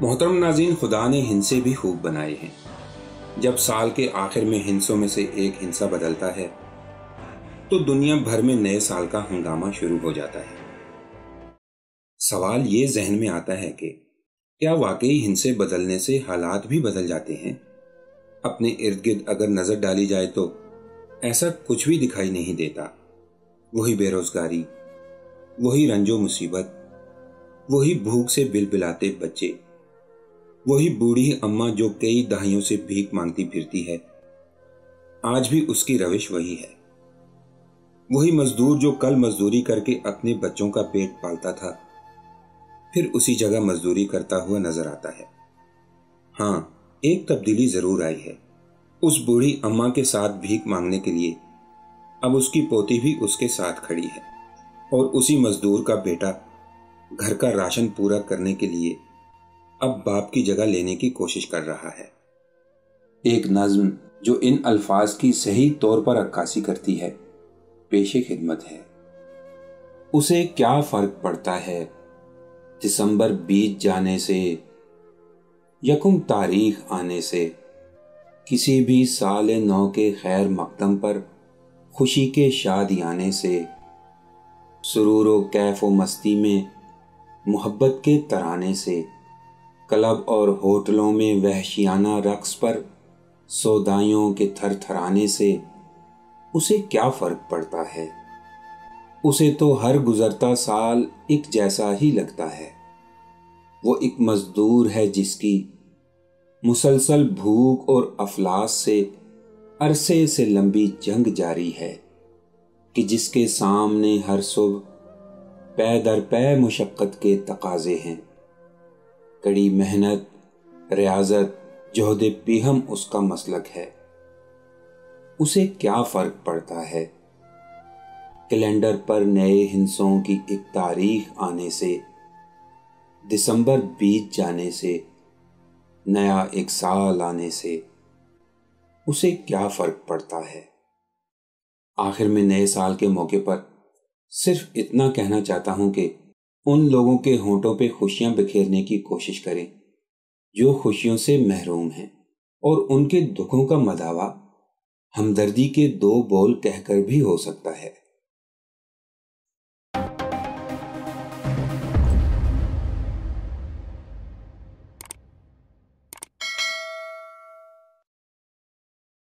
محترم ناظرین، خدا نے ہندسے بھی خوب بنائے ہیں۔ جب سال کے آخر میں ہندسوں میں سے ایک ہندسہ بدلتا ہے تو دنیا بھر میں نئے سال کا ہنگامہ شروع ہو جاتا ہے۔ سوال یہ ذہن میں آتا ہے کہ کیا واقعی ہندسے بدلنے سے حالات بھی بدل جاتے ہیں؟ اپنے ارد گرد اگر نظر ڈالی جائے تو ایسا کچھ بھی دکھائی نہیں دیتا۔ وہی بے روزگاری، وہی رنج و مصیبت، وہی بھوک سے بلبلاتے بچے، وہی بوڑھی اماں جو کئی دہائیوں سے بھیک مانگتی پھرتی ہے، آج بھی اس کی روش وہی ہے۔ وہی مزدور جو کل مزدوری کر کے اپنے بچوں کا پیٹ پالتا تھا، پھر اسی جگہ مزدوری کرتا ہوا نظر آتا ہے۔ ہاں، ایک تبدیلی ضرور آئی ہے۔ اس بوڑھی اماں کے ساتھ بھیک مانگنے کے لیے اب اس کی پوتی بھی اس کے ساتھ کھڑی ہے، اور اسی مزدور کا بیٹا گھر کا راشن پورا کرنے کے لیے اب باپ کی جگہ لینے کی کوشش کر رہا ہے۔ ایک نظم جو ان الفاظ کی صحیح طور پر عکاسی کرتی ہے، پیش خدمت ہے۔ اسے کیا فرق پڑتا ہے دسمبر بیت جانے سے، یکم تاریخ آنے سے، کسی بھی سال نو کے خیر مقدم پر خوشی کے شادیانے سے، سرور و کیف و مستی میں محبت کے ترانے سے، کلب اور ہوٹلوں میں وحشیانہ رقص پر سودائیوں کے تھر تھرانے سے اسے کیا فرق پڑتا ہے؟ اسے تو ہر گزرتا سال ایک جیسا ہی لگتا ہے۔ وہ ایک مزدور ہے جس کی مسلسل بھوک اور افلاس سے عرصے سے لمبی جنگ جاری ہے، کہ جس کے سامنے ہر صبح پے در پے مشقت کے تقاضے ہیں۔ کڑی محنت، ریاضت، جہد پیہم اس کا مسلک ہے۔ اسے کیا فرق پڑتا ہے کیلنڈر پر نئے ہندسوں کی ایک تاریخ آنے سے، دسمبر بیت جانے سے، نیا ایک سال آنے سے؟ اسے کیا فرق پڑتا ہے؟ آخر میں نئے سال کے موقع پر صرف اتنا کہنا چاہتا ہوں کہ ان لوگوں کے ہونٹوں پہ خوشیاں بکھیرنے کی کوشش کریں جو خوشیوں سے محروم ہیں، اور ان کے دکھوں کا مداوا ہمدردی کے دو بول کہہ کر بھی ہو سکتا ہے۔